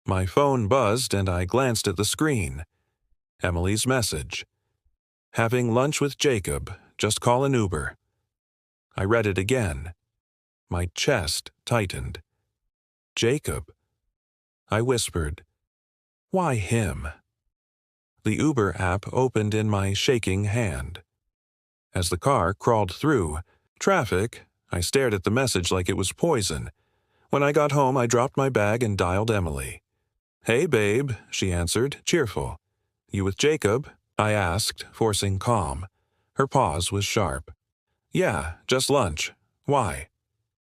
My phone buzzed and I glanced at the screen. Emily's message. Having lunch with Jacob. Just call an Uber. I read it again. My chest tightened. Jacob. I whispered, "Why him?" The Uber app opened in my shaking hand. As the car crawled through traffic, I stared at the message like it was poison. When I got home, I dropped my bag and dialed Emily. "Hey, babe," she answered, cheerful. "You with Jacob?" I asked, forcing calm. Her pause was sharp. "Yeah, just lunch. Why?"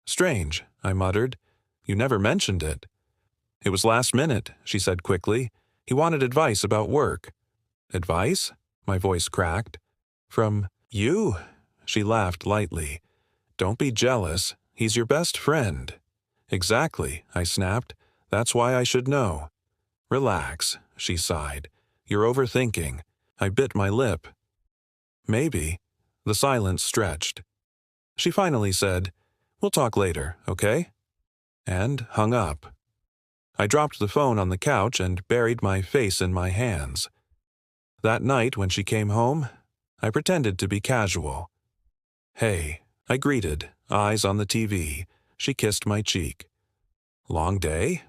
"Strange," I muttered. "You never mentioned it." "It was last minute," she said quickly. "He wanted advice about work." "Advice?" My voice cracked. "From you?" She laughed lightly. "Don't be jealous. He's your best friend." "Exactly," I snapped. "That's why I should know." "Relax," she sighed. "You're overthinking." I bit my lip. "Maybe." The silence stretched. She finally said, "We'll talk later, okay?" And hung up. I dropped the phone on the couch and buried my face in my hands. That night when she came home, I pretended to be casual. "Hey," I greeted, eyes on the TV. She kissed my cheek. "Long day?"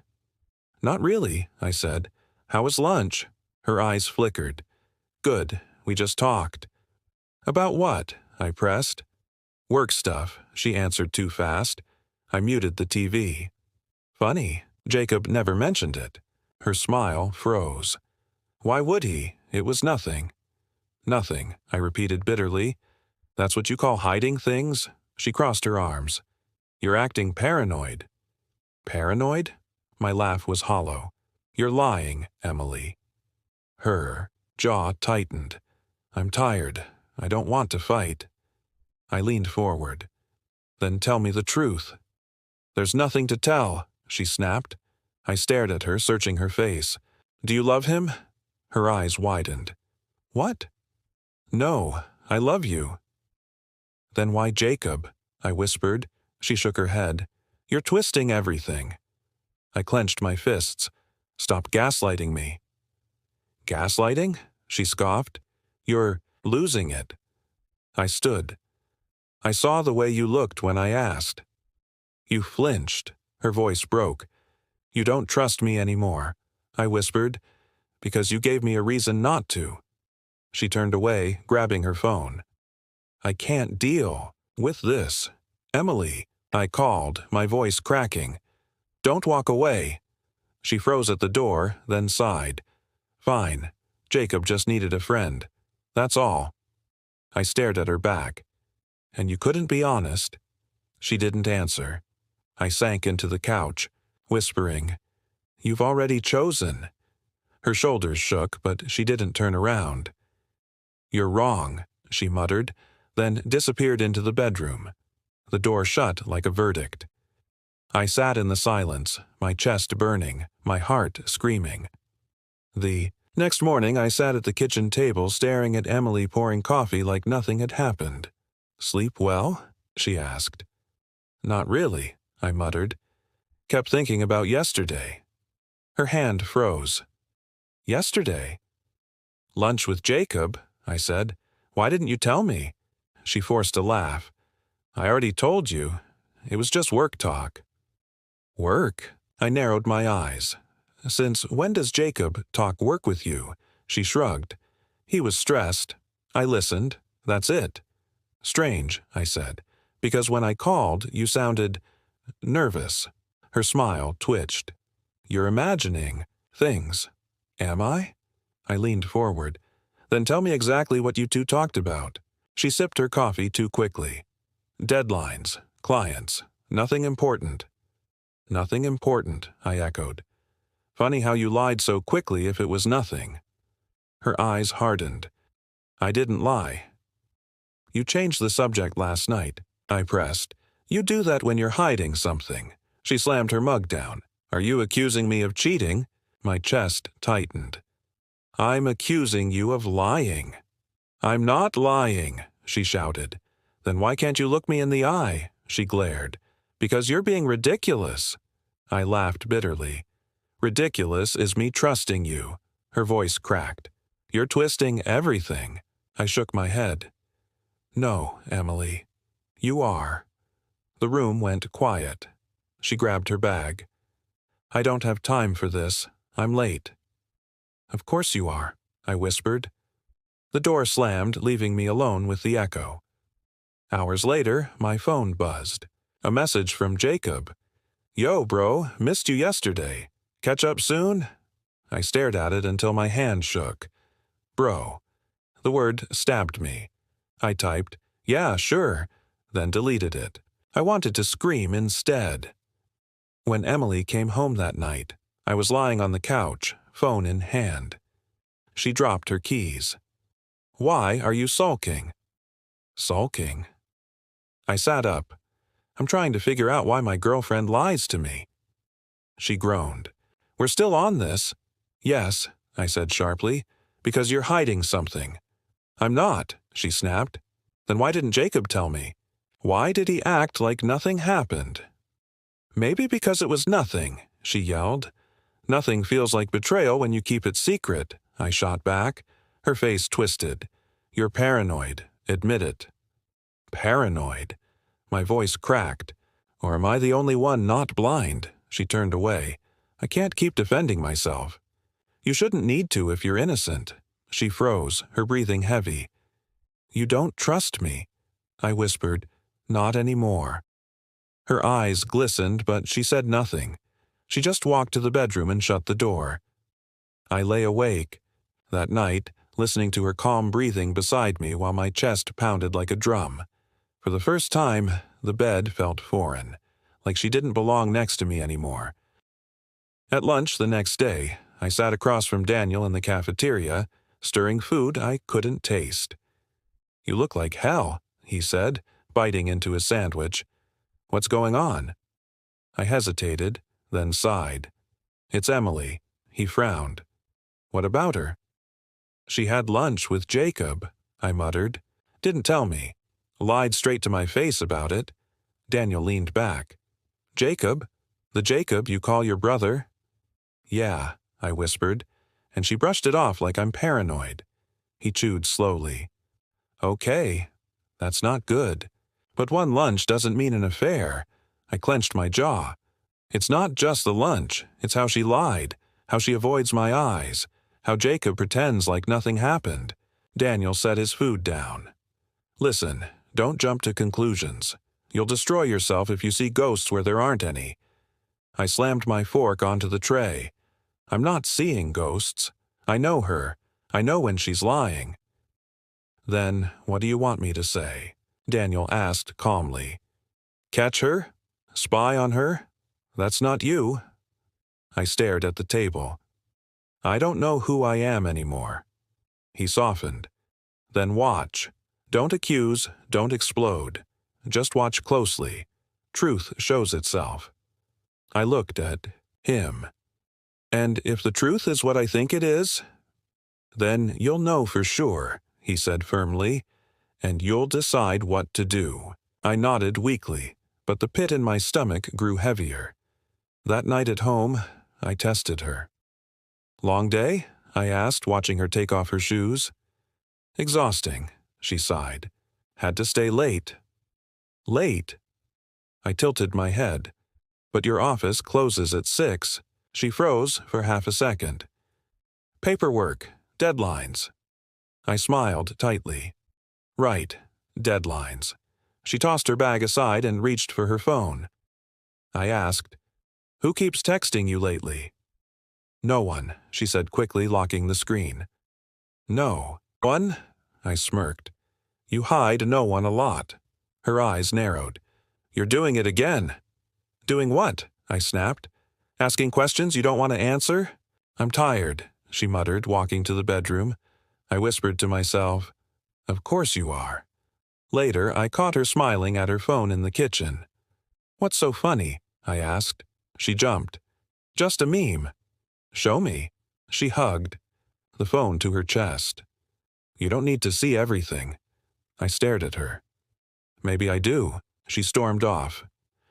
"Not really," I said. "How was lunch?" Her eyes flickered. "Good, we just talked." "About what?" I pressed. "Work stuff," she answered too fast. I muted the TV. "Funny, Jacob never mentioned it." Her smile froze. "Why would he? It was nothing." "Nothing," I repeated bitterly. "That's what you call hiding things?" She crossed her arms. "You're acting paranoid." "Paranoid?" My laugh was hollow. "You're lying, Emily." Her jaw tightened. "I'm tired. I don't want to fight." I leaned forward. "Then tell me the truth." "There's nothing to tell," she snapped. I stared at her, searching her face. "Do you love him?" Her eyes widened. "What?" "No, I love you." "Then why Jacob?" I whispered. She shook her head. "You're twisting everything." I clenched my fists. "Stop gaslighting me." "Gaslighting?" she scoffed. "You're losing it." I stood. "I saw the way you looked when I asked." "You flinched." Her voice broke. "You don't trust me anymore," I whispered, "because you gave me a reason not to." She turned away, grabbing her phone. "I can't deal with this. Emily," I called, my voice cracking. "Don't walk away." She froze at the door, then sighed. "Fine. Jacob just needed a friend. That's all." I stared at her back. "And you couldn't be honest?" She didn't answer. I sank into the couch, whispering, "You've already chosen." Her shoulders shook, but she didn't turn around. "You're wrong," she muttered, then disappeared into the bedroom. The door shut like a verdict. I sat in the silence, my chest burning, my heart screaming. The next morning I sat at the kitchen table staring at Emily pouring coffee like nothing had happened. "Sleep well?" she asked. "Not really," I muttered. "Kept thinking about yesterday." Her hand froze. "Yesterday?" "Lunch with Jacob," I said. "Why didn't you tell me?" She forced a laugh. "I already told you. It was just work talk." "Work?" I narrowed my eyes. "Since when does Jacob talk work with you?" She shrugged. "He was stressed. I listened. That's it." "Strange," I said, "because when I called, you sounded nervous." Her smile twitched. "You're imagining things." "Am I?" I leaned forward. "Then tell me exactly what you two talked about." She sipped her coffee too quickly. "Deadlines, clients, nothing important." "Nothing important," I echoed. "Funny how you lied so quickly if it was nothing." Her eyes hardened. "I didn't lie." "You changed the subject last night," I pressed. "You do that when you're hiding something." She slammed her mug down. "Are you accusing me of cheating?" My chest tightened. "I'm accusing you of lying." "I'm not lying," she shouted. "Then why can't you look me in the eye?" She glared. "Because you're being ridiculous." I laughed bitterly. Ridiculous is me trusting you." Her voice cracked. "You're twisting everything." I shook my head. "No, Emily. You are." The room went quiet. She grabbed her bag. "I don't have time for this. I'm late." "Of course you are," I whispered. The door slammed, leaving me alone with the echo. Hours later, my phone buzzed. A message from Jacob. "Yo, bro, missed you yesterday. Catch up soon?" I stared at it until my hand shook. Bro. The word stabbed me. I typed, "Yeah, sure," then deleted it. I wanted to scream instead. When Emily came home that night, I was lying on the couch, phone in hand. She dropped her keys. "Why are you sulking?" "Sulking?" I sat up. "I'm trying to figure out why my girlfriend lies to me." She groaned. "We're still on this." "Yes," I said sharply, "because you're hiding something." "I'm not," she snapped. "Then why didn't Jacob tell me? Why did he act like nothing happened?" "Maybe because it was nothing," she yelled. "Nothing feels like betrayal when you keep it secret," I shot back. Her face twisted. "You're paranoid. Admit it." Paranoid? My voice cracked. Or am I the only one not blind? She turned away. "I can't keep defending myself." "You shouldn't need to if you're innocent." She froze, her breathing heavy. "You don't trust me," I whispered. "Not anymore." Her eyes glistened, but she said nothing. She just walked to the bedroom and shut the door. I lay awake, that night, listening to her calm breathing beside me while my chest pounded like a drum. For the first time, the bed felt foreign, like she didn't belong next to me anymore. At lunch the next day, I sat across from Daniel in the cafeteria, stirring food I couldn't taste. "You look like hell," he said, biting into his sandwich. "What's going on?" I hesitated, then sighed. "It's Emily." He frowned. "What about her?" "She had lunch with Jacob," I muttered. "Didn't tell me. Lied straight to my face about it." Daniel leaned back. "Jacob? The Jacob you call your brother?" "Yeah," I whispered, and she brushed it off like I'm paranoid. He chewed slowly. "Okay, that's not good. But one lunch doesn't mean an affair." I clenched my jaw. "It's not just the lunch, it's how she lied, how she avoids my eyes, how Jacob pretends like nothing happened." Daniel set his food down. "Listen, don't jump to conclusions. You'll destroy yourself if you see ghosts where there aren't any." I slammed my fork onto the tray. "I'm not seeing ghosts. I know her. I know when she's lying." "Then what do you want me to say?" Daniel asked calmly. "Catch her? Spy on her? That's not you." I stared at the table. "I don't know who I am anymore." He softened. "Then watch. Don't accuse, don't explode. Just watch closely. Truth shows itself." I looked at him. "And if the truth is what I think it is?" "Then you'll know for sure," he said firmly, "and you'll decide what to do." I nodded weakly, but the pit in my stomach grew heavier. That night at home, I tested her. "Long day?" I asked, watching her take off her shoes. "Exhausting," she sighed. "Had to stay late." "Late?" I tilted my head. "But your office closes at 6. She froze for half a second. "Paperwork. Deadlines." I smiled tightly. "Right. Deadlines." She tossed her bag aside and reached for her phone. I asked, "Who keeps texting you lately?" "No one," she said quickly, locking the screen. "No one?" I smirked. "You hide no one a lot." Her eyes narrowed. "You're doing it again." "Doing what?" I snapped. "Asking questions you don't want to answer?" "I'm tired," she muttered, walking to the bedroom. I whispered to myself, "Of course you are." Later, I caught her smiling at her phone in the kitchen. "What's so funny?" I asked. She jumped. "Just a meme." "Show me." She hugged, the phone to her chest. "You don't need to see everything." I stared at her. "Maybe I do." She stormed off.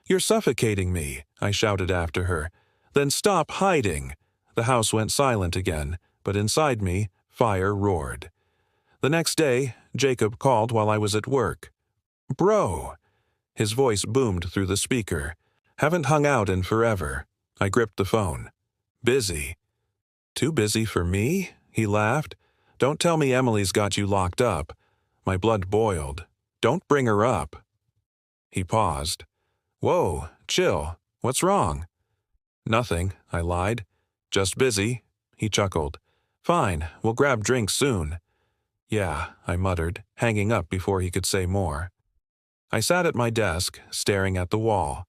"You're suffocating me," I shouted after her. Then stop hiding. The house went silent again, but inside me, fire roared. The next day, Jacob called while I was at work. "Bro!" His voice boomed through the speaker. "Haven't hung out in forever." I gripped the phone. "Busy." "Too busy for me?" He laughed. "Don't tell me Emily's got you locked up." My blood boiled. "Don't bring her up." He paused. "Whoa, chill. What's wrong?" "Nothing," I lied. "Just busy." He chuckled. "Fine, we'll grab drinks soon." "Yeah," I muttered, hanging up before he could say more. I sat at my desk, staring at the wall.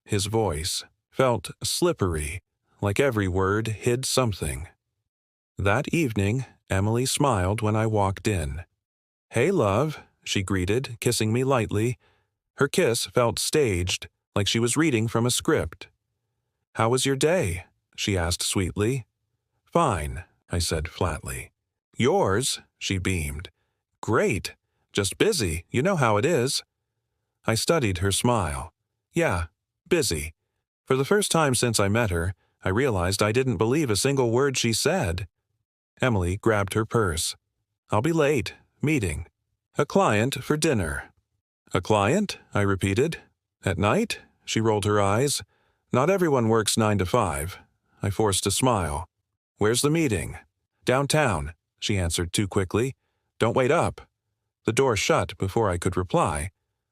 His voice felt slippery, like every word hid something. That evening, Emily smiled when I walked in. "Hey, love," she greeted, kissing me lightly. Her kiss felt staged, like she was reading from a script. "How was your day?" she asked sweetly. "Fine," I said flatly. "Yours?" she beamed. "Great. Just busy, you know how it is." I studied her smile. "Yeah, busy." For the first time since I met her, I realized I didn't believe a single word she said. Emily grabbed her purse. "I'll be late. Meeting. A client for dinner." "A client?" I repeated. "At night?" She rolled her eyes. "Not everyone works 9 to 5. I forced a smile. "Where's the meeting?" "Downtown," she answered too quickly. "Don't wait up." The door shut before I could reply.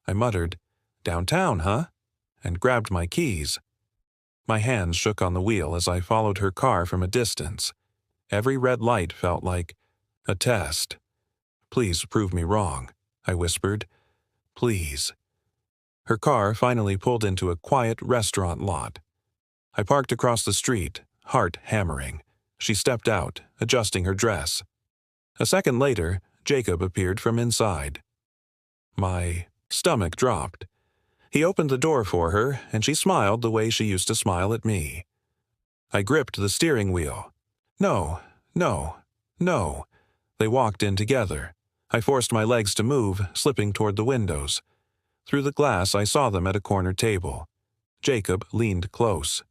I muttered, "Downtown, huh?" and grabbed my keys. My hands shook on the wheel as I followed her car from a distance. Every red light felt like a test. "Please prove me wrong," I whispered. "Please." Her car finally pulled into a quiet restaurant lot. I parked across the street, heart hammering. She stepped out, adjusting her dress. A second later, Jacob appeared from inside. My stomach dropped. He opened the door for her, and she smiled the way she used to smile at me. I gripped the steering wheel. "No, no, no." They walked in together. I forced my legs to move, slipping toward the windows. Through the glass, I saw them at a corner table. Jacob leaned close.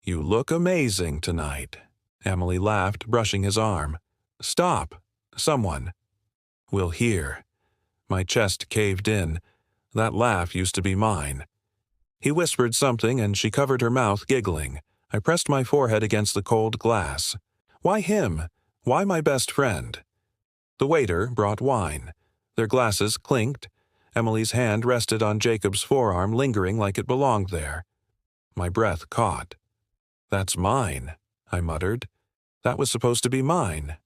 "You look amazing tonight." Emily laughed, brushing his arm. "Stop. Someone." "Will hear." My chest caved in. That laugh used to be mine. He whispered something, and she covered her mouth, giggling. I pressed my forehead against the cold glass. Why him? Why my best friend? The waiter brought wine. Their glasses clinked. Emily's hand rested on Jacob's forearm, lingering like it belonged there. My breath caught. "That's mine," I muttered. "That was supposed to be mine."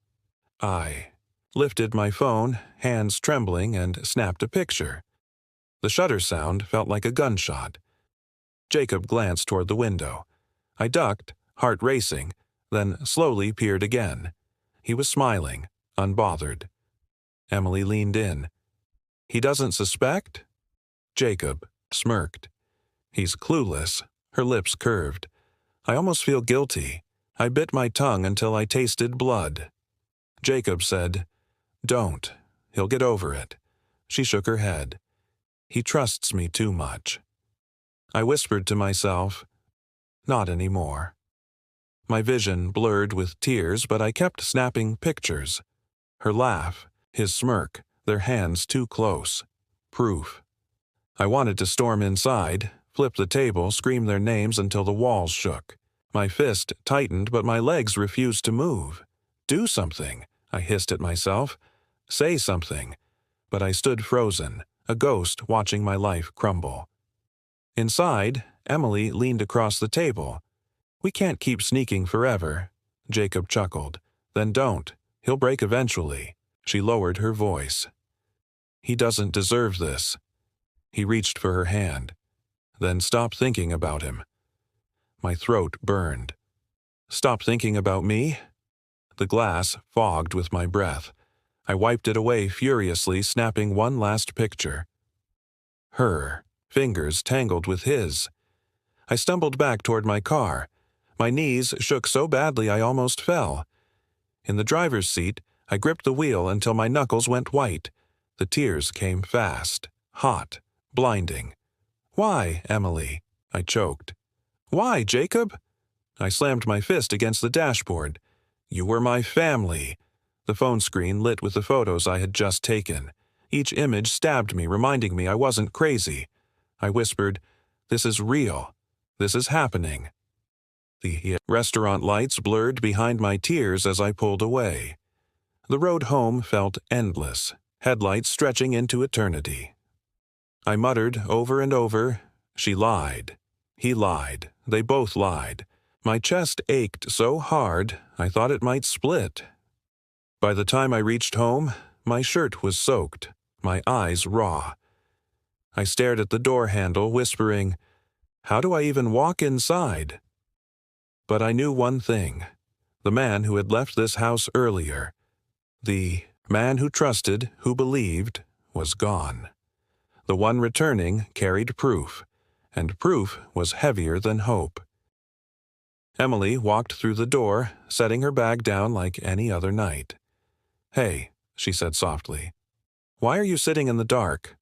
I lifted my phone, hands trembling, and snapped a picture. The shutter sound felt like a gunshot. Jacob glanced toward the window. I ducked, heart racing, then slowly peered again. He was smiling, unbothered. Emily leaned in. "He doesn't suspect?" Jacob smirked. "He's clueless." Her lips curved. I almost feel guilty. I bit my tongue until I tasted blood. Jacob said, "Don't. He'll get over it." She shook her head. "He trusts me too much." I whispered to myself, "Not anymore." My vision blurred with tears, but I kept snapping pictures. Her laugh, his smirk, their hands too close. Proof. I wanted to storm inside, flip the table, scream their names until the walls shook. My fist tightened, but my legs refused to move. "Do something," I hissed at myself. "Say something." But I stood frozen, a ghost watching my life crumble. Inside, Emily leaned across the table. "We can't keep sneaking forever." Jacob chuckled. "Then don't. He'll break eventually." She lowered her voice. "He doesn't deserve this." He reached for her hand. "Then stop thinking about him." My throat burned. "Stop thinking about me?" The glass fogged with my breath. I wiped it away furiously, snapping one last picture. Her fingers tangled with his. I stumbled back toward my car. My knees shook so badly I almost fell. In the driver's seat, I gripped the wheel until my knuckles went white. The tears came fast, hot, blinding. "Why, Emily?" I choked. "Why, Jacob?" I slammed my fist against the dashboard. You were my family. The phone screen lit with the photos I had just taken. Each image stabbed me, reminding me I wasn't crazy. I whispered, "This is real. This is happening." The restaurant lights blurred behind my tears as I pulled away. The road home felt endless, headlights stretching into eternity. I muttered over and over, "She lied. He lied. They both lied." My chest ached so hard I thought it might split. By the time I reached home, my shirt was soaked, my eyes raw. I stared at the door handle, whispering, "How do I even walk inside?" But I knew one thing. The man who had left this house earlier, the man who trusted, who believed, was gone. The one returning carried proof, and proof was heavier than hope. Emily walked through the door, setting her bag down like any other night. "Hey," she said softly. "Why are you sitting in the dark?"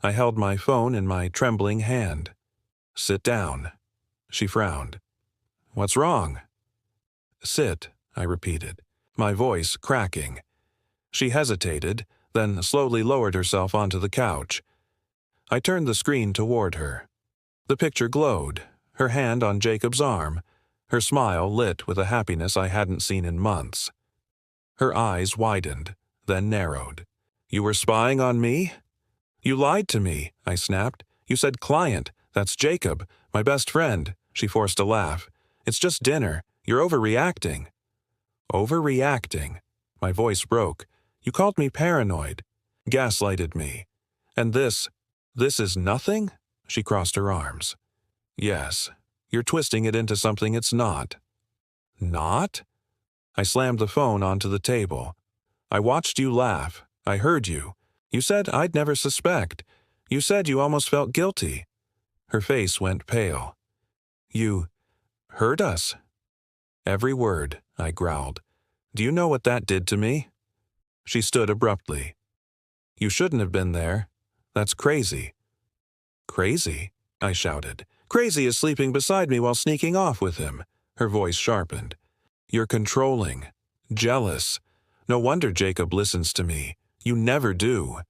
I held my phone in my trembling hand. "Sit down." She frowned. "What's wrong?" "Sit," I repeated, my voice cracking. She hesitated, then slowly lowered herself onto the couch. I turned the screen toward her. The picture glowed, her hand on Jacob's arm, her smile lit with a happiness I hadn't seen in months. Her eyes widened, then narrowed. "You were spying on me?" "You lied to me," I snapped. "You said client. That's Jacob, my best friend." She forced a laugh. "It's just dinner. You're overreacting." "Overreacting?" My voice broke. "You called me paranoid. Gaslighted me. And this is nothing?" She crossed her arms. "Yes. You're twisting it into something it's not." "Not?" I slammed the phone onto the table. "I watched you laugh. I heard you. You said I'd never suspect. You said you almost felt guilty." Her face went pale. "You hurt us?" "Every word," I growled. "Do you know what that did to me?" She stood abruptly. "You shouldn't have been there. That's crazy." "Crazy?" I shouted. "Crazy is sleeping beside me while sneaking off with him." Her voice sharpened. "You're controlling. Jealous. No wonder Jacob listens to me. You never do."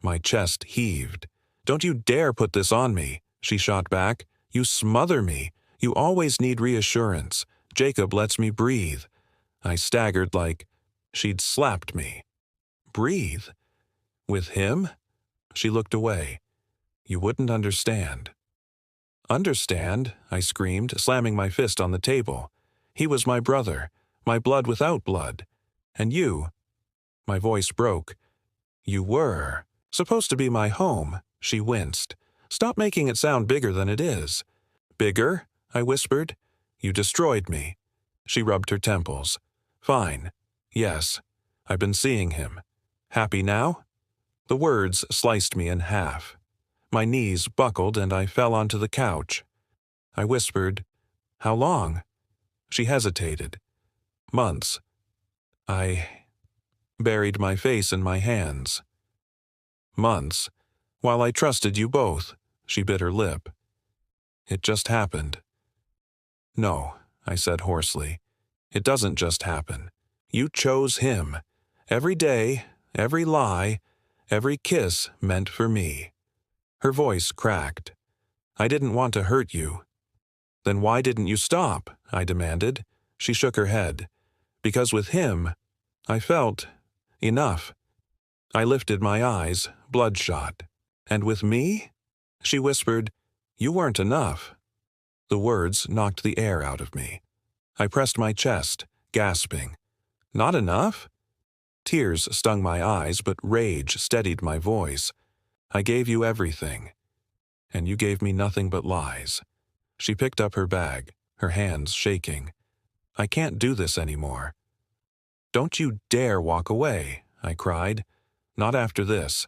My chest heaved. "Don't you dare put this on me," she shot back. "You smother me. You always need reassurance. Jacob lets me breathe." I staggered like she'd slapped me. "Breathe? With him?" She looked away. "You wouldn't understand." "Understand?" I screamed, slamming my fist on the table. "He was my brother, my blood without blood. And you—" My voice broke. "You were supposed to be my home." She winced. "Stop making it sound bigger than it is." "Bigger?" I whispered. "You destroyed me." She rubbed her temples. "Fine. Yes. I've been seeing him. Happy now?" The words sliced me in half. My knees buckled and I fell onto the couch. I whispered, "How long?" She hesitated. "Months." I buried my face in my hands. "Months. While I trusted you both." She bit her lip. "It just happened." "No," I said hoarsely. "It doesn't just happen. You chose him. Every day, every lie, every kiss meant for me." Her voice cracked. "I didn't want to hurt you." "Then why didn't you stop?" I demanded. She shook her head. "Because with him, I felt enough." I lifted my eyes, bloodshot. "And with me?" She whispered, "You weren't enough." The words knocked the air out of me. I pressed my chest, gasping. "Not enough?" Tears stung my eyes, but rage steadied my voice. "I gave you everything, and you gave me nothing but lies." She picked up her bag, her hands shaking. "I can't do this anymore." "Don't you dare walk away," I cried. "Not after this."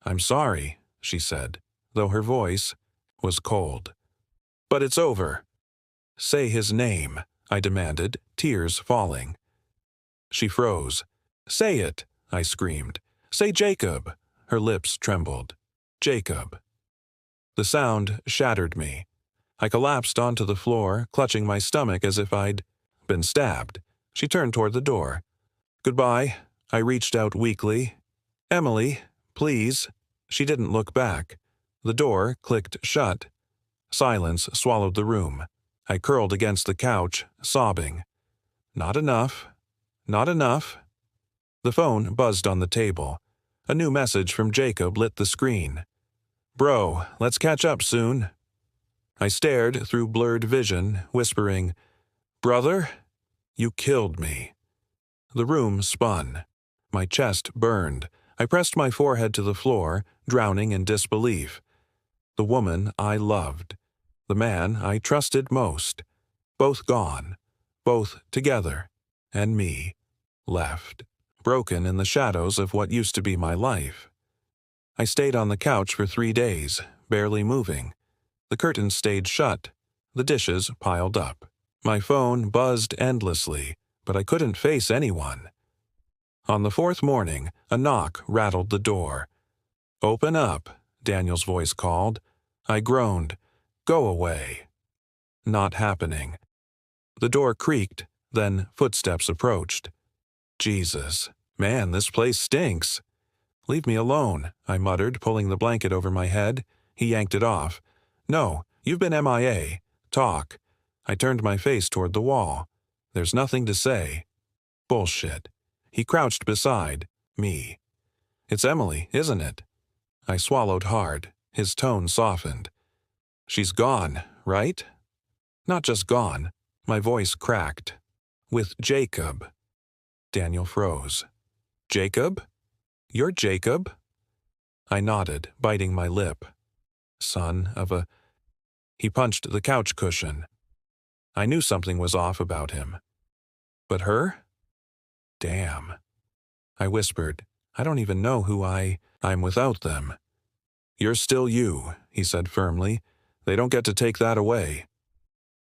"I'm sorry," she said, though her voice was cold. "But it's over." "Say his name," I demanded, tears falling. She froze. "Say it," I screamed. "Say Jacob." Her lips trembled. "Jacob." The sound shattered me. I collapsed onto the floor, clutching my stomach as if I'd been stabbed. She turned toward the door. "Goodbye." I reached out weakly. "Emily, please." She didn't look back. The door clicked shut. Silence swallowed the room. I curled against the couch, sobbing. Not enough. Not enough. The phone buzzed on the table. A new message from Jacob lit the screen. "Bro, let's catch up soon." I stared through blurred vision, whispering, "Brother, you killed me." The room spun. My chest burned. I pressed my forehead to the floor, drowning in disbelief. The woman I loved. The man I trusted most. Both gone. Both together. And me. Left. Broken in the shadows of what used to be my life. I stayed on the couch for 3 days, barely moving. The curtains stayed shut. The dishes piled up. My phone buzzed endlessly, but I couldn't face anyone. On the 4th morning, a knock rattled the door. "Open up," Daniel's voice called. I groaned. "Go away." Not happening. The door creaked, then footsteps approached. Jesus, man, this place stinks. "Leave me alone," I muttered, pulling the blanket over my head. He yanked it off. "No, you've been MIA. Talk." I turned my face toward the wall. "There's nothing to say." Bullshit. He crouched beside me. "It's Emily, isn't it?" I swallowed hard. His tone softened. "She's gone, right?" "Not just gone." My voice cracked. "With Jacob." Daniel froze. "Jacob? You're Jacob?" I nodded, biting my lip. Son of a... He punched the couch cushion. I knew something was off about him. But her? Damn. I whispered, "I don't even know who I'm without them." "You're still you," he said firmly. "They don't get to take that away."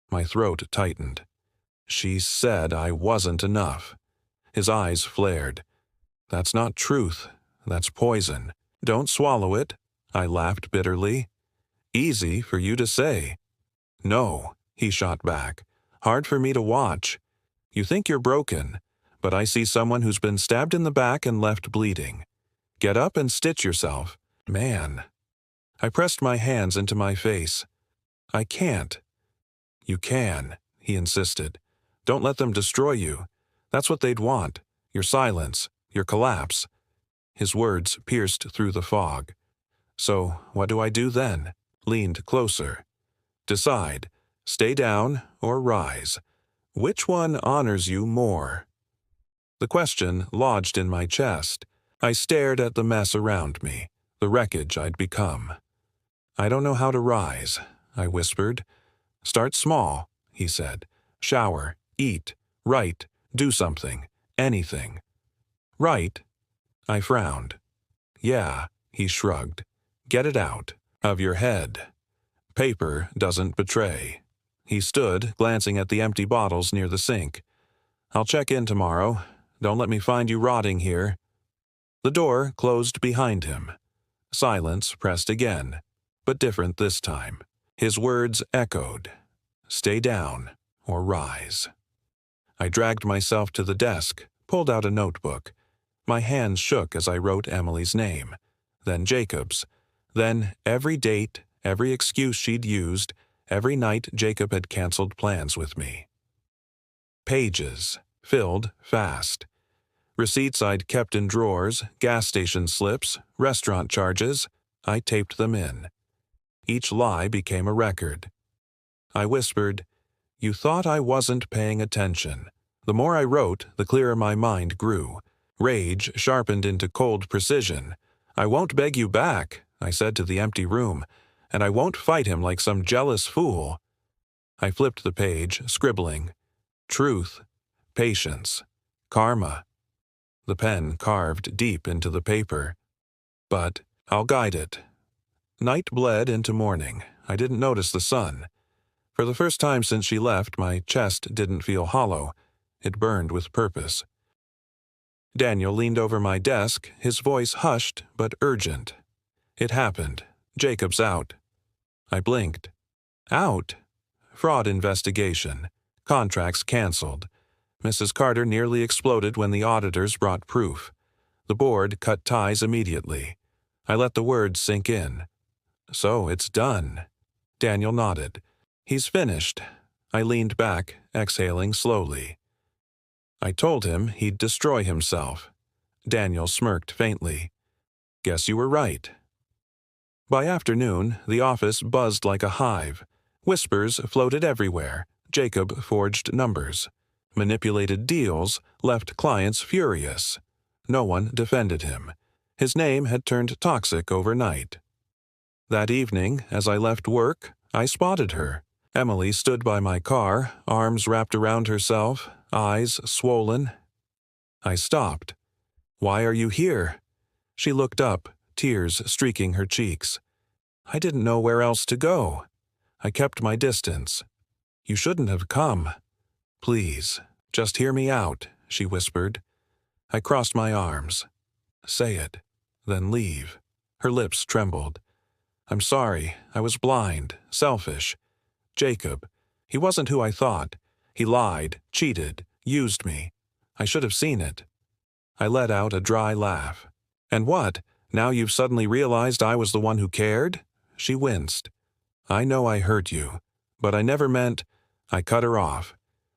My throat tightened. She said I wasn't enough. His eyes flared. "That's not truth. That's poison. Don't swallow it." I laughed bitterly. "Easy for you to say." "No," he shot back. "Hard for me to watch. You think you're broken, but I see someone who's been stabbed in the back and left bleeding. Get up and stitch yourself. Man." I pressed my hands into my face. "I can't." "You can," he insisted. "Don't let them destroy you. That's what they'd want. Your silence, your collapse." His words pierced through the fog. "So what do I do then?" Leaned closer. "Decide. Stay down or rise. Which one honors you more?" The question lodged in my chest. I stared at the mess around me, the wreckage I'd become. "I don't know how to rise," I whispered. "Start small," he said. "Shower, eat, write, do something, anything." "Write?" I frowned. "Yeah," he shrugged. "Get it out of your head. Paper doesn't betray." He stood, glancing at the empty bottles near the sink. "I'll check in tomorrow. Don't let me find you rotting here." The door closed behind him. Silence pressed again, but different this time. His words echoed. "Stay down or rise." I dragged myself to the desk, pulled out a notebook. My hands shook as I wrote Emily's name, then Jacob's, then every date, every excuse she'd used, every night Jacob had canceled plans with me. Pages, filled fast. Receipts I'd kept in drawers, gas station slips, restaurant charges. I taped them in. Each lie became a record. I whispered, "You thought I wasn't paying attention." The more I wrote, the clearer my mind grew. Rage sharpened into cold precision. "I won't beg you back," I said to the empty room, "and I won't fight him like some jealous fool." I flipped the page, scribbling. Truth, patience, karma. The pen carved deep into the paper. But I'll guide it. Night bled into morning. I didn't notice the sun. For the first time since she left, my chest didn't feel hollow. It burned with purpose. Daniel leaned over my desk, his voice hushed but urgent. "It happened. Jacob's out." I blinked. Out. Fraud investigation. Contracts canceled. Mrs. Carter nearly exploded when the auditors brought proof. The board cut ties immediately. I let the words sink in. So it's done. Daniel nodded. He's finished. I leaned back, exhaling slowly. I told him he'd destroy himself. Daniel smirked faintly. Guess you were right. By afternoon, the office buzzed like a hive. Whispers floated everywhere. Jacob forged numbers. Manipulated deals left clients furious. No one defended him. His name had turned toxic overnight. That evening, as I left work, I spotted her. Emily stood by my car, arms wrapped around herself, eyes swollen. I stopped. "Why are you here?" She looked up, tears streaking her cheeks. I didn't know where else to go. I kept my distance. "You shouldn't have come." "Please, just hear me out," she whispered. I crossed my arms. "Say it, then leave." Her lips trembled. "I'm sorry, I was blind, selfish. Jacob, he wasn't who I thought. He lied, cheated, used me. I should have seen it." I let out a dry laugh. "And what? Now you've suddenly realized I was the one who cared?" She winced. "I know I hurt you, but I never meant—" I cut her off.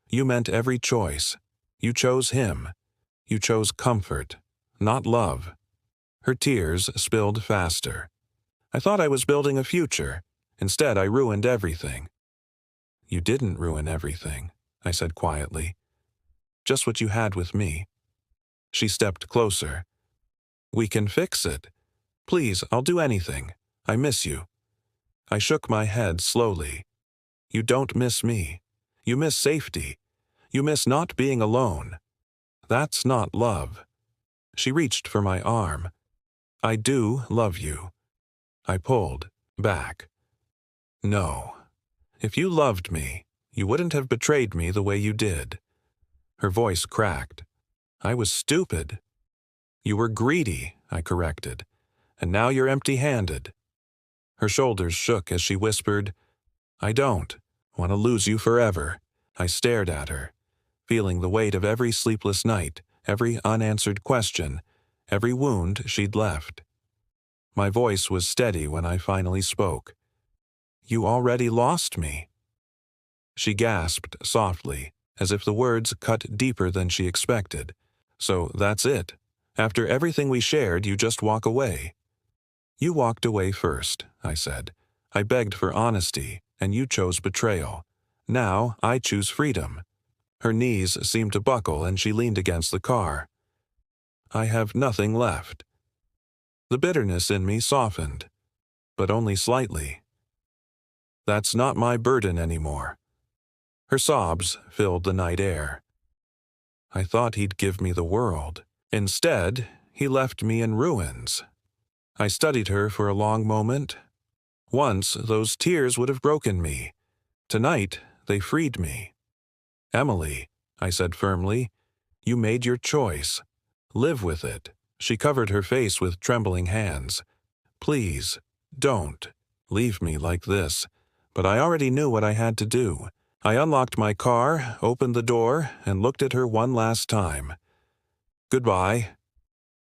"You meant every choice. You chose him. You chose comfort, not love." Her tears spilled faster. "I thought I was building a future. Instead, I ruined everything." "You didn't ruin everything," I said quietly. "Just what you had with me." She stepped closer. "We can fix it. Please, I'll do anything. I miss you." I shook my head slowly. "You don't miss me. You miss safety. You miss not being alone. That's not love." She reached for my arm. "I do love you." I pulled back. "No. If you loved me, you wouldn't have betrayed me the way you did." Her voice cracked. "I was stupid." "You were greedy," I corrected. "And now you're empty-handed." Her shoulders shook as she whispered, "I don't want to lose you forever." I stared at her, feeling the weight of every sleepless night, every unanswered question, every wound she'd left. My voice was steady when I finally spoke. "You already lost me." She gasped softly, as if the words cut deeper than she expected. "So that's it. After everything we shared, you just walk away." "You walked away first," I said. "I begged for honesty, and you chose betrayal. Now I choose freedom." Her knees seemed to buckle and she leaned against the car. "I have nothing left." The bitterness in me softened, but only slightly. "That's not my burden anymore." Her sobs filled the night air. "I thought he'd give me the world. Instead, he left me in ruins." I studied her for a long moment. Once, those tears would have broken me. Tonight, they freed me. "Emily," I said firmly, "you made your choice. Live with it." She covered her face with trembling hands. "Please, don't leave me like this." But I already knew what I had to do. I unlocked my car, opened the door, and looked at her one last time. "Goodbye."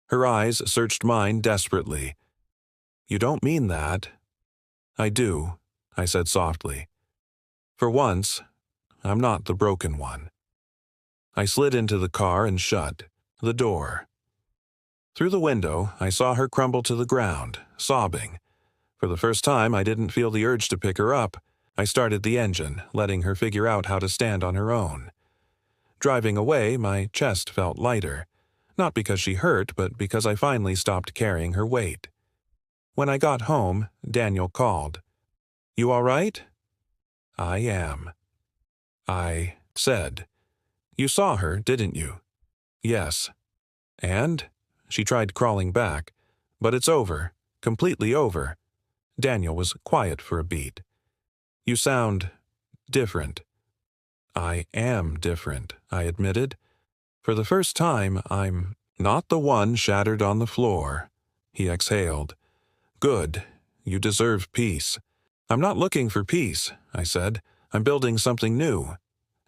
Her eyes searched mine desperately. "You don't mean that." "I do," I said softly. "For once, I'm not the broken one." I slid into the car and shut the door. Through the window, I saw her crumble to the ground, sobbing. For the first time, I didn't feel the urge to pick her up. I started the engine, letting her figure out how to stand on her own. Driving away, my chest felt lighter, not because she hurt, but because I finally stopped carrying her weight. When I got home, Daniel called. "You all right?" "I am." I said. "You saw her, didn't you?" "Yes." "And?" She tried crawling back. "But it's over. Completely over." Daniel was quiet for a beat. "You sound different." "I am different," I admitted. "For the first time, I'm not the one shattered on the floor." He exhaled. "Good. You deserve peace." I'm not looking for peace, I said. I'm building something new.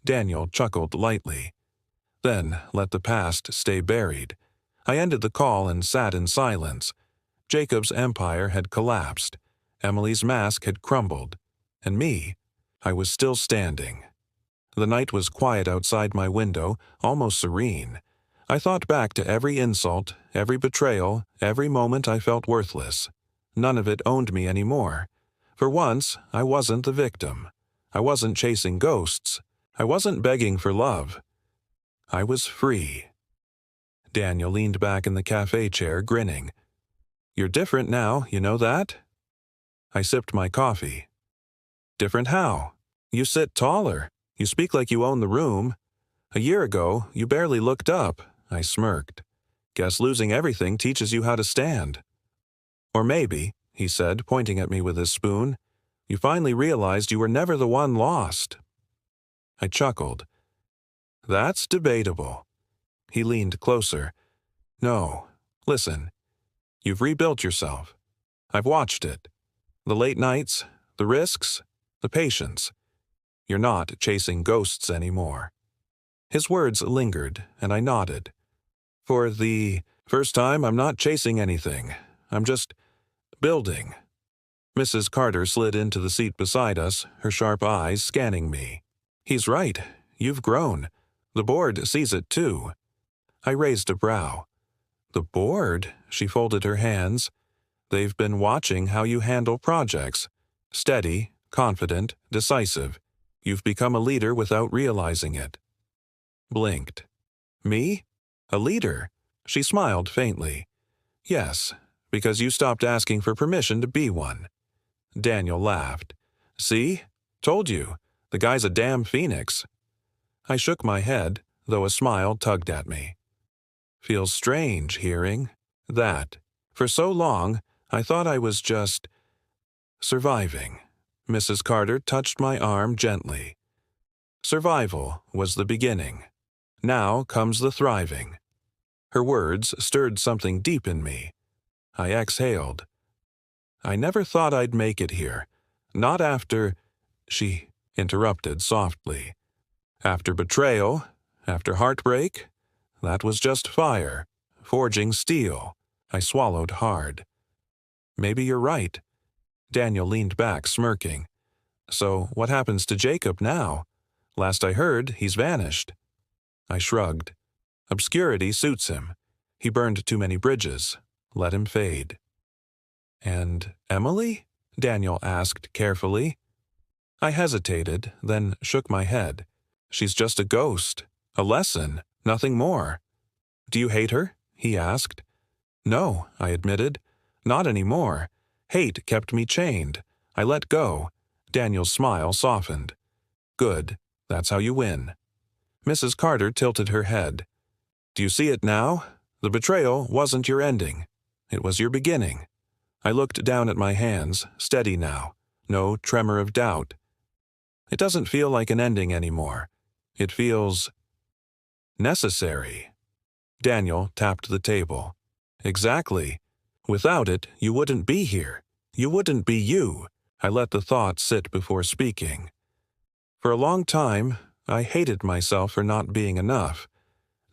Daniel chuckled lightly. Then let the past stay buried. I ended the call and sat in silence. Jacob's empire had collapsed. Emily's mask had crumbled. And me, I was still standing. The night was quiet outside my window, almost serene. I thought back to every insult, every betrayal, every moment I felt worthless. None of it owned me anymore. For once, I wasn't the victim. I wasn't chasing ghosts. I wasn't begging for love. I was free. Daniel leaned back in the cafe chair, grinning. You're different now, you know that? I sipped my coffee. Different how? You sit taller. You speak like you own the room. A year ago, you barely looked up. I smirked. Guess losing everything teaches you how to stand. Or maybe, he said, pointing at me with his spoon, you finally realized you were never the one lost. I chuckled. That's debatable. He leaned closer. No, listen. You've rebuilt yourself. I've watched it. The late nights, the risks, the patience. You're not chasing ghosts anymore. His words lingered, and I nodded. For the first time, I'm not chasing anything. I'm just building. Mrs. Carter slid into the seat beside us, her sharp eyes scanning me. He's right. You've grown. The board sees it too. I raised a brow. The board? She folded her hands. They've been watching how you handle projects. Steady, confident, decisive. You've become a leader without realizing it. Blinked. Me? A leader? She smiled faintly. Yes, because you stopped asking for permission to be one. Daniel laughed. See? Told you. The guy's a damn phoenix. I shook my head, though a smile tugged at me. Feels strange hearing that. For so long, I thought I was just surviving. Mrs. Carter touched my arm gently. Survival was the beginning. Now comes the thriving. Her words stirred something deep in me. I exhaled. I never thought I'd make it here. Not after... She interrupted softly. After betrayal, after heartbreak, that was just fire, forging steel. I swallowed hard. Maybe you're right. Daniel leaned back, smirking. So what happens to Jacob now? Last I heard, he's vanished. I shrugged. Obscurity suits him. He burned too many bridges. Let him fade. And Emily? Daniel asked carefully. I hesitated, then shook my head. She's just a ghost. A lesson, nothing more. Do you hate her? He asked. No, I admitted. Not anymore. Hate kept me chained. I let go. Daniel's smile softened. Good. That's how you win. Mrs. Carter tilted her head. Do you see it now? The betrayal wasn't your ending. It was your beginning. I looked down at my hands, steady now. No tremor of doubt. It doesn't feel like an ending anymore. It feels necessary. Daniel tapped the table. Exactly. Without it, you wouldn't be here. You wouldn't be you. I let the thought sit before speaking. For a long time, I hated myself for not being enough.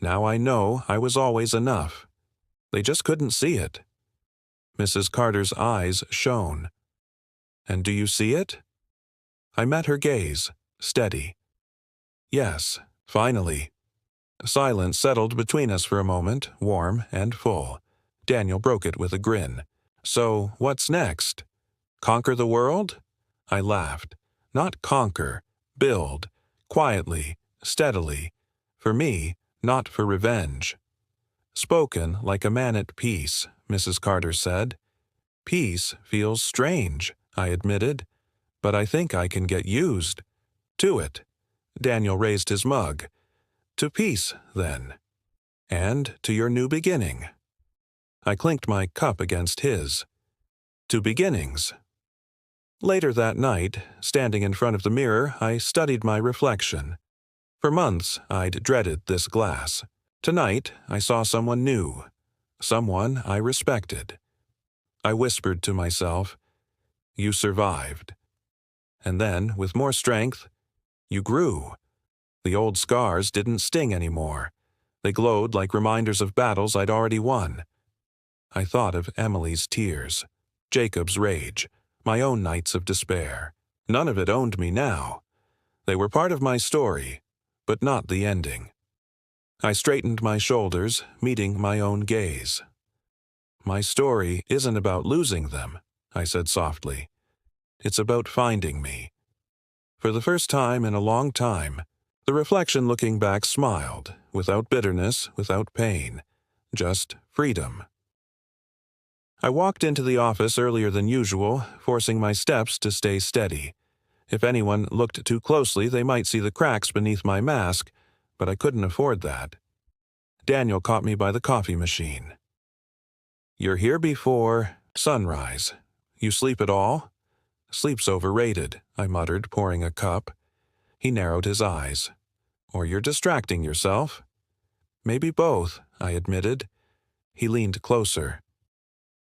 Now I know I was always enough. They just couldn't see it. Mrs. Carter's eyes shone. And do you see it? I met her gaze, steady. Yes, finally. Silence settled between us for a moment, warm and full. Daniel broke it with a grin. So, what's next? Conquer the world? I laughed. Not conquer, build. Quietly, steadily. For me, not for revenge. Spoken like a man at peace, Mrs. Carter said. Peace feels strange, I admitted. But I think I can get used. To it. Daniel raised his mug. To peace, then. And to your new beginning. I clinked my cup against his. To beginnings. Later that night, standing in front of the mirror, I studied my reflection. For months, I'd dreaded this glass. Tonight, I saw someone new. Someone I respected. I whispered to myself, You survived. And then, with more strength, you grew. The old scars didn't sting anymore. They glowed like reminders of battles I'd already won. I thought of Emily's tears, Jacob's rage, my own nights of despair. None of it owned me now. They were part of my story, but not the ending. I straightened my shoulders, meeting my own gaze. My story isn't about losing them, I said softly. It's about finding me. For the first time in a long time, the reflection looking back smiled, without bitterness, without pain, just freedom. I walked into the office earlier than usual, forcing my steps to stay steady. If anyone looked too closely, they might see the cracks beneath my mask, but I couldn't afford that. Daniel caught me by the coffee machine. "You're here before sunrise. You sleep at all?" "Sleep's overrated," I muttered, pouring a cup. He narrowed his eyes. "Or you're distracting yourself." "Maybe both," I admitted. He leaned closer.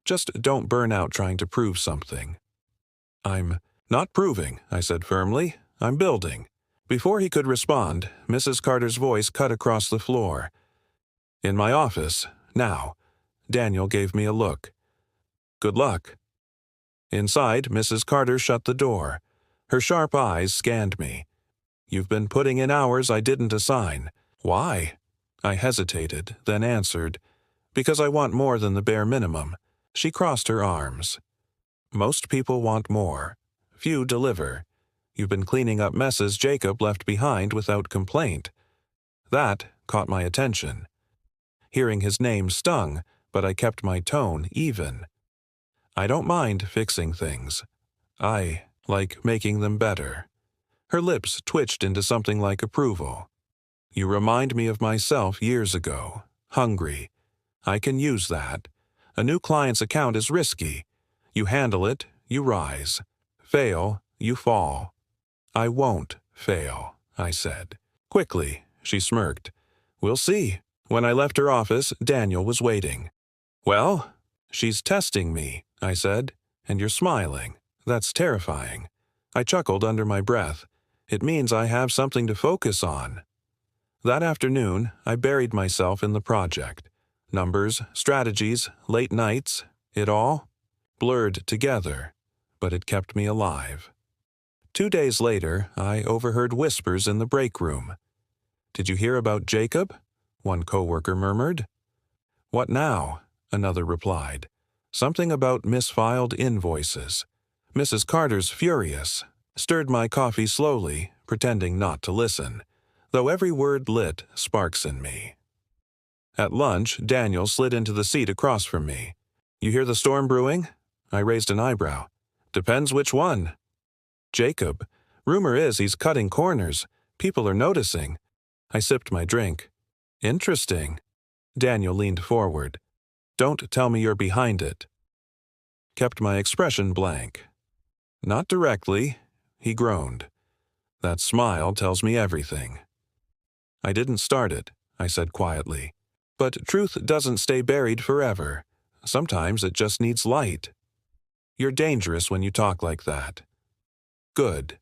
"Just don't burn out trying to prove something." "I'm not proving," I said firmly. "I'm building." Before he could respond, Mrs. Carter's voice cut across the floor. "In my office, now." Daniel gave me a look. "Good luck." Inside, Mrs. Carter shut the door. Her sharp eyes scanned me. "You've been putting in hours I didn't assign. Why?" I hesitated, then answered, "Because I want more than the bare minimum." She crossed her arms. "Most people want more. Few deliver. You've been cleaning up messes Jacob left behind without complaint." That caught my attention. Hearing his name stung, but I kept my tone even. "I don't mind fixing things. I like making them better." Her lips twitched into something like approval. "You remind me of myself years ago. Hungry. I can use that. A new client's account is risky. You handle it, you rise. Fail, you fall." "I won't fail," I said. Quickly, she smirked. "We'll see." When I left her office, Daniel was waiting. "Well, she's testing me," I said, "and you're smiling. That's terrifying." I chuckled under my breath. It means I have something to focus on. That afternoon, I buried myself in the project. Numbers, strategies, late nights, it all blurred together, but it kept me alive. 2 days later, I overheard whispers in the break room. "Did you hear about Jacob?" one coworker murmured. "What now?" another replied. "Something about misfiled invoices." Mrs. Carter's furious. Stirred my coffee slowly, pretending not to listen, though every word lit sparks in me. At lunch, Daniel slid into the seat across from me. "You hear the storm brewing?" I raised an eyebrow. "Depends which one." "Jacob. Rumor is he's cutting corners. People are noticing." I sipped my drink. "Interesting." Daniel leaned forward. "Don't tell me you're behind it." Kept my expression blank. "Not directly," he groaned. "That smile tells me everything." "I didn't start it," I said quietly. "But truth doesn't stay buried forever. Sometimes it just needs light." "You're dangerous when you talk like that." "Good."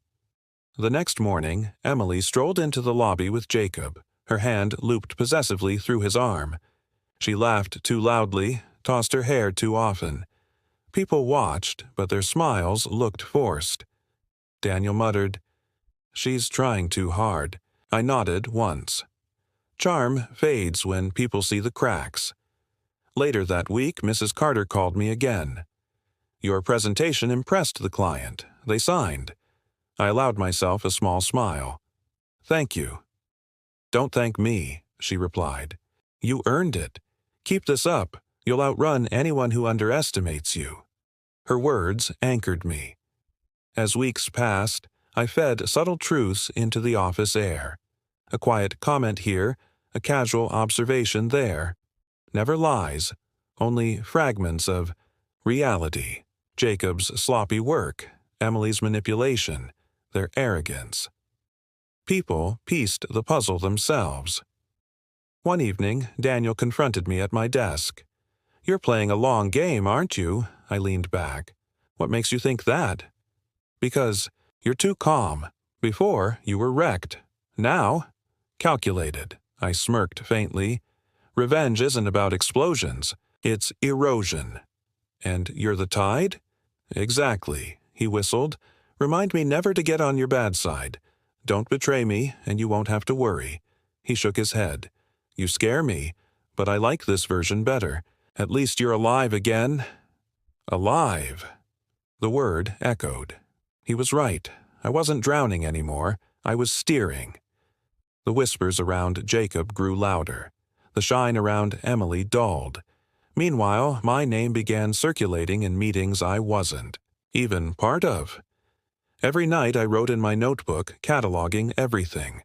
The next morning, Emily strolled into the lobby with Jacob, her hand looped possessively through his arm. She laughed too loudly, tossed her hair too often. People watched, but their smiles looked forced. Daniel muttered, "She's trying too hard." I nodded once. Charm fades when people see the cracks. Later that week, Mrs. Carter called me again. "Your presentation impressed the client. They signed." I allowed myself a small smile. "Thank you." "Don't thank me," she replied. "You earned it. Keep this up. You'll outrun anyone who underestimates you." Her words anchored me. As weeks passed, I fed subtle truths into the office air. A quiet comment here, a casual observation there. Never lies, only fragments of reality. Jacob's sloppy work, Emily's manipulation, their arrogance. People pieced the puzzle themselves. One evening, Daniel confronted me at my desk. "You're playing a long game, aren't you?" I leaned back. "What makes you think that?" "Because You're too calm. Before, you were wrecked. Now, calculated. I smirked faintly. Revenge isn't about explosions. It's erosion. And you're the tide? Exactly, he whistled. Remind me never to get on your bad side. Don't betray me, and you won't have to worry. He shook his head. You scare me, but I like this version better. At least you're alive again. Alive. The word echoed. He was right. I wasn't drowning anymore. I was steering. The whispers around Jacob grew louder. The shine around Emily dulled. Meanwhile, my name began circulating in meetings I wasn't even part of. Every night I wrote in my notebook, cataloging everything.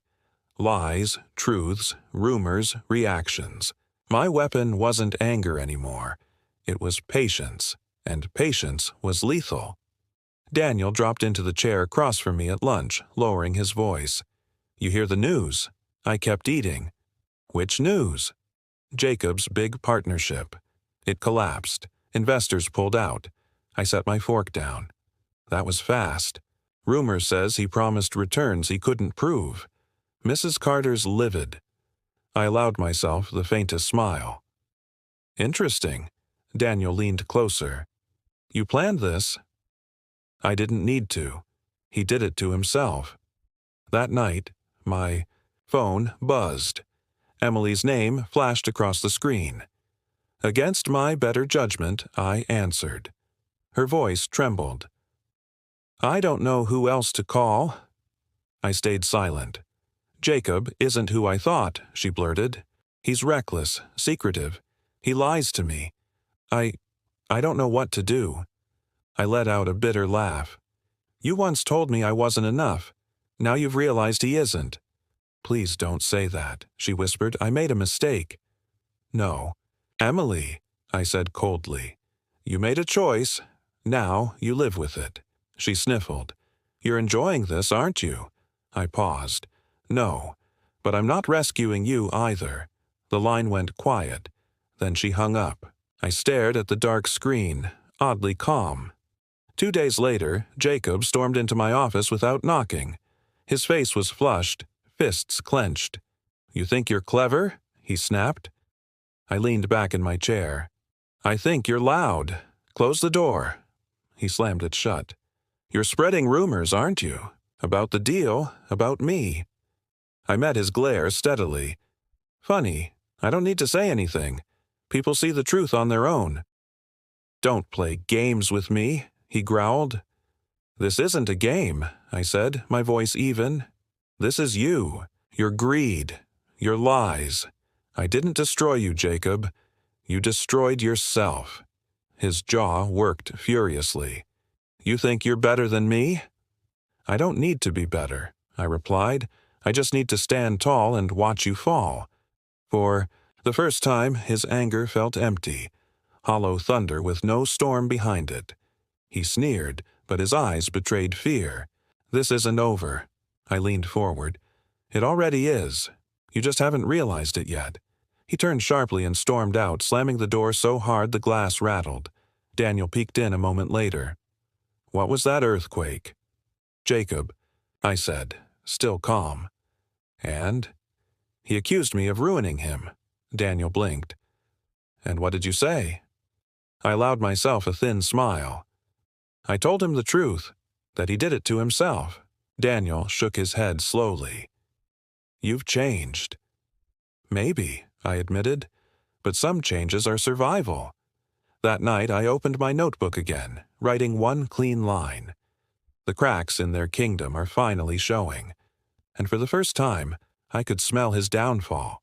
Lies, truths, rumors, reactions. My weapon wasn't anger anymore. It was patience, and patience was lethal. Daniel dropped into the chair across from me at lunch, lowering his voice. You hear the news? I kept eating. Which news? Jacob's big partnership. It collapsed. Investors pulled out. I set my fork down. That was fast. Rumor says he promised returns he couldn't prove. Mrs. Carter's livid. I allowed myself the faintest smile. Interesting. Daniel leaned closer. You planned this? I didn't need to. He did it to himself. That night, my phone buzzed. Emily's name flashed across the screen. Against my better judgment, I answered. Her voice trembled. I don't know who else to call. I stayed silent. Jacob isn't who I thought, she blurted. He's reckless, secretive. He lies to me. I don't know what to do. I let out a bitter laugh. You once told me I wasn't enough. Now you've realized he isn't. Please don't say that, she whispered. I made a mistake. No. Emily, I said coldly. You made a choice. Now you live with it. She sniffled. You're enjoying this, aren't you? I paused. No, but I'm not rescuing you either. The line went quiet. Then she hung up. I stared at the dark screen, oddly calm. 2 days later, Jacob stormed into my office without knocking. His face was flushed, fists clenched. You think you're clever? He snapped. I leaned back in my chair. I think you're loud. Close the door. He slammed it shut. You're spreading rumors, aren't you? About the deal, about me. I met his glare steadily. Funny, I don't need to say anything. People see the truth on their own. Don't play games with me, he growled. This isn't a game, I said, my voice even. This is you, your greed, your lies. I didn't destroy you, Jacob. You destroyed yourself. His jaw worked furiously. You think you're better than me? I don't need to be better, I replied. I just need to stand tall and watch you fall. For the first time, his anger felt empty, hollow thunder with no storm behind it. He sneered, but his eyes betrayed fear. This isn't over. I leaned forward. It already is. You just haven't realized it yet. He turned sharply and stormed out, slamming the door so hard the glass rattled. Daniel peeked in a moment later. What was that earthquake? Jacob, I said, still calm. And? He accused me of ruining him. Daniel blinked. And what did you say? I allowed myself a thin smile. I told him the truth, that he did it to himself. Daniel shook his head slowly. You've changed. Maybe, I admitted, but some changes are survival. That night I opened my notebook again, writing one clean line. The cracks in their kingdom are finally showing, and for the first time I could smell his downfall.